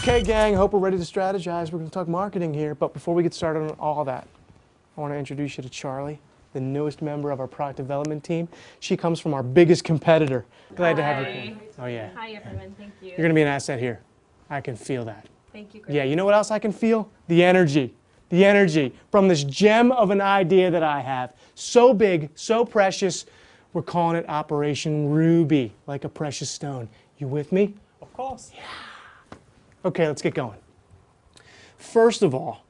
Okay, gang, hope we're ready to strategize. We're going to talk marketing here, but before we get started on all that, I want to introduce you to Charlie, the newest member of our product development team. She comes from our biggest competitor. Glad to have you here. Oh, yeah. Hi, everyone. Thank you. You're going to be an asset here. I can feel that. Thank you, Griffin. Yeah, you know what else I can feel? The energy. The energy from this gem of an idea that I have. So big, so precious, we're calling it Operation Ruby, like a precious stone. You with me? Of course. Yeah. Okay, let's get going. First of all,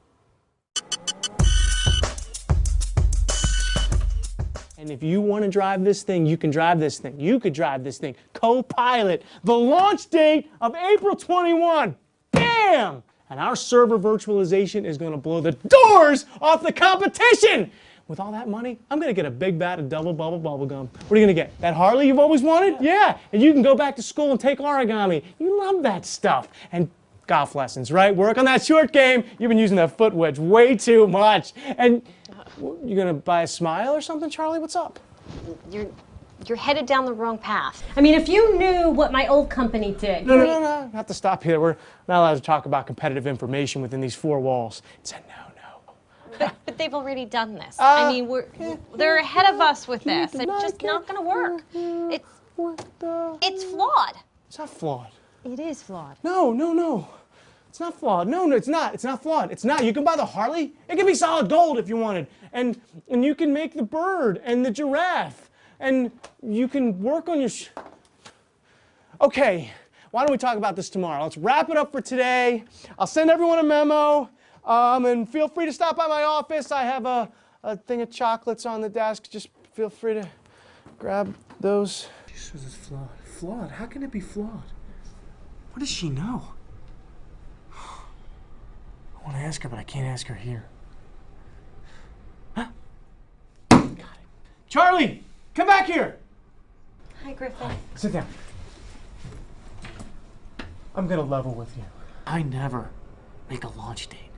and if you want to drive this thing, you can drive this thing. You could drive this thing. Co-pilot, the launch date of April 21. Bam! And our server virtualization is going to blow the doors off the competition. With all that money, I'm going to get a big bat of double bubble gum. What are you going to get? That Harley you've always wanted? Yeah. And you can go back to school and take origami. You love that stuff. And golf lessons, right? Work on that short game. You've been using that foot wedge way too much. And you going to buy a smile or something, Charlie? What's up? You're headed down the wrong path. I mean, if you knew what my old company did. No. I have to stop here. We're not allowed to talk about competitive information within these four walls. It's a no. But they've already done this. I mean, they're ahead of us with this. It's just not going to work. It's flawed. It's not flawed. It is flawed. No. It's not flawed. No, it's not. It's not flawed. It's not. You can buy the Harley. It can be solid gold if you wanted. And you can make the bird and the giraffe. And you can work on your Okay, why don't we talk about this tomorrow? Let's wrap it up for today. I'll send everyone a memo. And feel free to stop by my office. I have a thing of chocolates on the desk. Just feel free to grab those. She says it's flawed. Flawed? How can it be flawed? What does she know? I want to ask her, but I can't ask her here. Huh? Got it. Charlie, come back here. Hi, Griffin. Sit down. I'm going to level with you. I never make a launch date.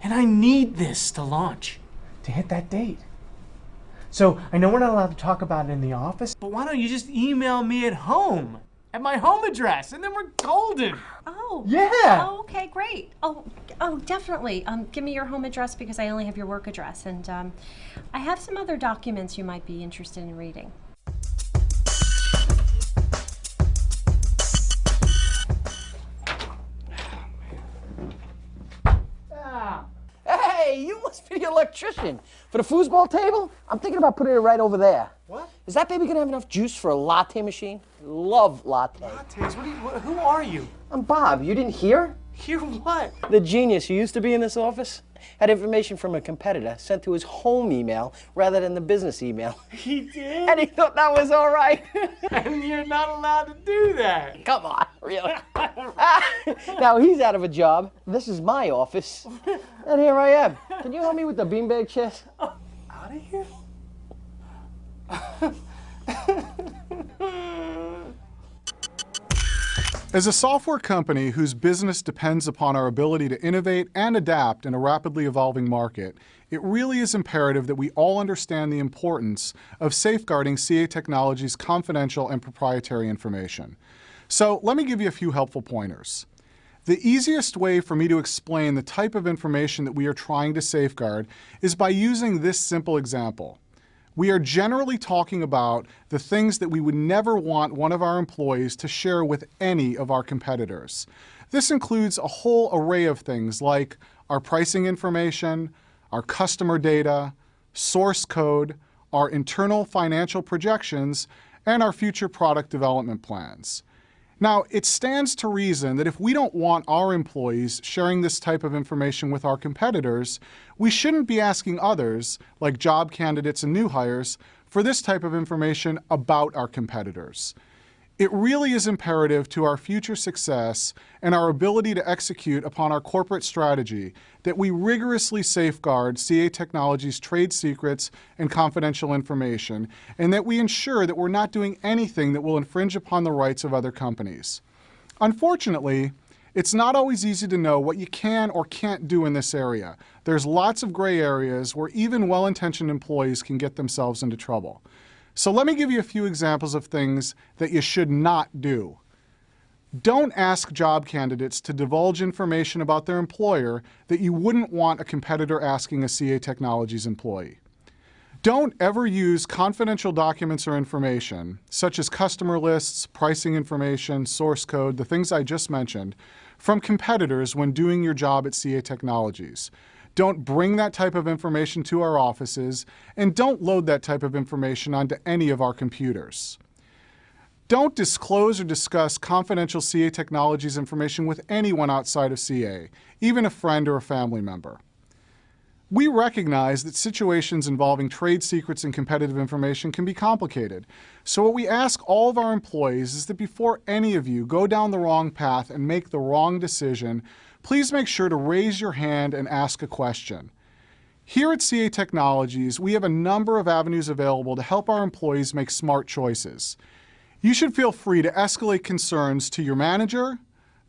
And I need this to launch, to hit that date. So I know we're not allowed to talk about it in the office, but why don't you just email me at home, at my home address, and then we're golden. Oh. Yeah. Oh, okay, great. Oh, definitely. Give me your home address because I only have your work address. And I have some other documents you might be interested in reading. Hey, you must be the electrician. For the foosball table, I'm thinking about putting it right over there. What? Is that baby gonna have enough juice for a latte machine? Love latte. Lattes? Who are you? I'm Bob. You didn't hear? Hear what? The genius who used to be in this office had information from a competitor sent to his home email rather than the business email. He did? And he thought that was all right. And you're not allowed to do that. Come on, really. Now he's out of a job. This is my office. And here I am. Can you help me with the beanbag chest? Out of here? As a software company whose business depends upon our ability to innovate and adapt in a rapidly evolving market, it really is imperative that we all understand the importance of safeguarding CA Technologies' confidential and proprietary information. So let me give you a few helpful pointers. The easiest way for me to explain the type of information that we are trying to safeguard is by using this simple example. We are generally talking about the things that we would never want one of our employees to share with any of our competitors. This includes a whole array of things like our pricing information, our customer data, source code, our internal financial projections, and our future product development plans. Now, it stands to reason that if we don't want our employees sharing this type of information with our competitors, we shouldn't be asking others, like job candidates and new hires, for this type of information about our competitors. It really is imperative to our future success and our ability to execute upon our corporate strategy that we rigorously safeguard CA Technologies' trade secrets and confidential information, and that we ensure that we're not doing anything that will infringe upon the rights of other companies. Unfortunately, it's not always easy to know what you can or can't do in this area. There's lots of gray areas where even well-intentioned employees can get themselves into trouble. So let me give you a few examples of things that you should not do. Don't ask job candidates to divulge information about their employer that you wouldn't want a competitor asking a CA Technologies employee. Don't ever use confidential documents or information, such as customer lists, pricing information, source code, the things I just mentioned, from competitors when doing your job at CA Technologies. Don't bring that type of information to our offices, and don't load that type of information onto any of our computers. Don't disclose or discuss confidential CA Technologies information with anyone outside of CA, even a friend or a family member. We recognize that situations involving trade secrets and competitive information can be complicated, so what we ask all of our employees is that before any of you go down the wrong path and make the wrong decision, please make sure to raise your hand and ask a question. Here at CA Technologies, we have a number of avenues available to help our employees make smart choices. You should feel free to escalate concerns to your manager,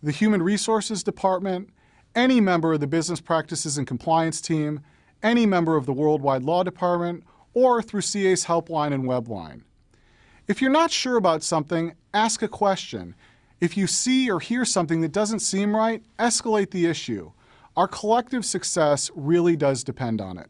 the Human Resources Department, any member of the Business Practices and Compliance team, any member of the Worldwide Law Department, or through CA's helpline and webline. If you're not sure about something, ask a question. If you see or hear something that doesn't seem right, escalate the issue. Our collective success really does depend on it.